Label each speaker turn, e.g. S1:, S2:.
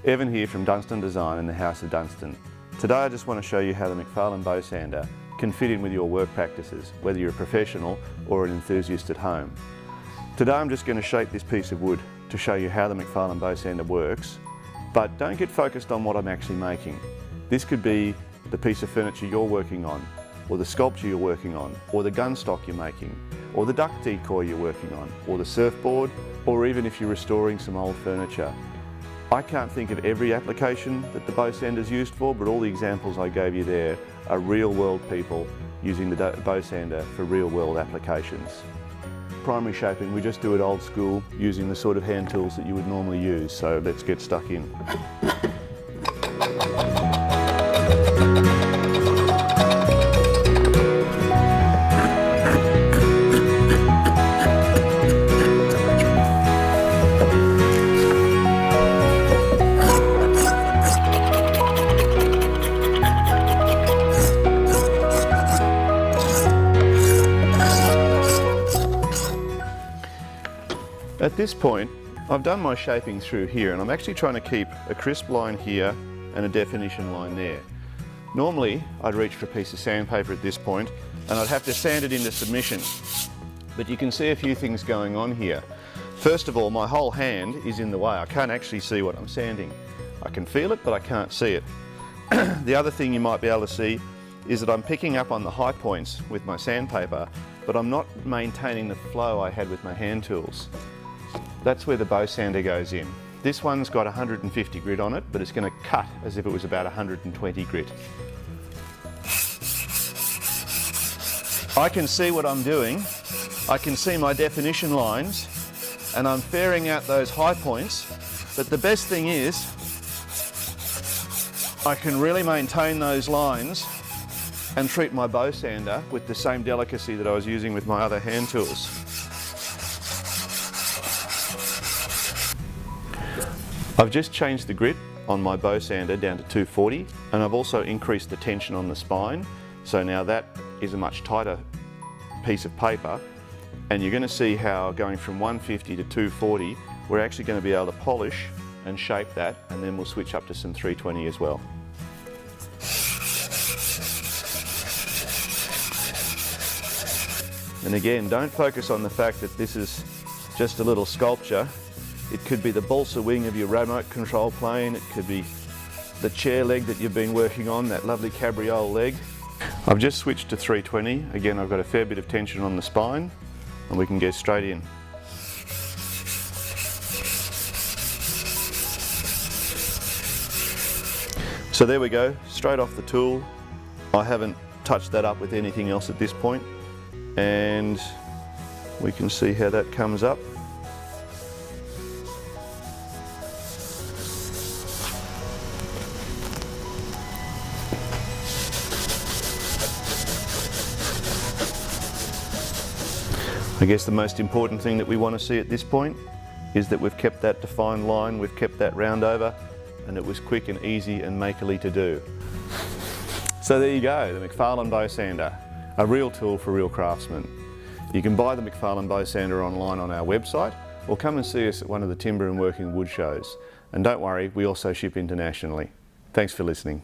S1: Evan here from Dunstone Design in the House of Dunstone. Today I just want to show you how the MacFarlane Bowsander can fit in with your work practices, whether you're a professional or an enthusiast at home. Today I'm just going to shape this piece of wood to show you how the MacFarlane Bowsander works, but don't get focused on what I'm actually making. This could be the piece of furniture you're working on, or the sculpture you're working on, or the gun stock you're making, or the duck decoy you're working on, or the surfboard, or even if you're restoring some old furniture. I can't think of every application that the Bowsander is used for, but all the examples I gave you there are real-world people using the Bowsander for real-world applications. Primary shaping, we just do it old school, using the sort of hand tools that you would normally use, so let's get stuck in. At this point, I've done my shaping through here, and I'm actually trying to keep a crisp line here and a definition line there. Normally, I'd reach for a piece of sandpaper at this point, and I'd have to sand it into submission. But you can see a few things going on here. First of all, my whole hand is in the way. I can't actually see what I'm sanding. I can feel it, but I can't see it. The other thing you might be able to see is that I'm picking up on the high points with my sandpaper, but I'm not maintaining the flow I had with my hand tools. That's where the Bowsander goes in. This one's got 150 grit on it, but it's going to cut as if it was about 120 grit. I can see what I'm doing. I can see my definition lines, and I'm ferring out those high points. But the best thing is, I can really maintain those lines and treat my Bowsander with the same delicacy that I was using with my other hand tools. I've just changed the grit on my Bowsander down to 240, and I've also increased the tension on the spine, so now that is a much tighter piece of paper, and you're going to see how going from 150 to 240 we're actually going to be able to polish and shape that, and then we'll switch up to some 320 as well. And again, don't focus on the fact that this is just a little sculpture. It could be the balsa wing of your remote control plane, it could be the chair leg that you've been working on, that lovely cabriole leg. I've just switched to 320. Again, I've got a fair bit of tension on the spine, and we can get straight in. So there we go, straight off the tool. I haven't touched that up with anything else at this point, and we can see how that comes up. I guess the most important thing that we want to see at this point is that we've kept that defined line, we've kept that round over, and it was quick and easy and makerly to do. So there you go, the MacFarlane Bowsander, a real tool for real craftsmen. You can buy the MacFarlane Bowsander online on our website, or come and see us at one of the timber and working wood shows. And don't worry, we also ship internationally. Thanks for listening.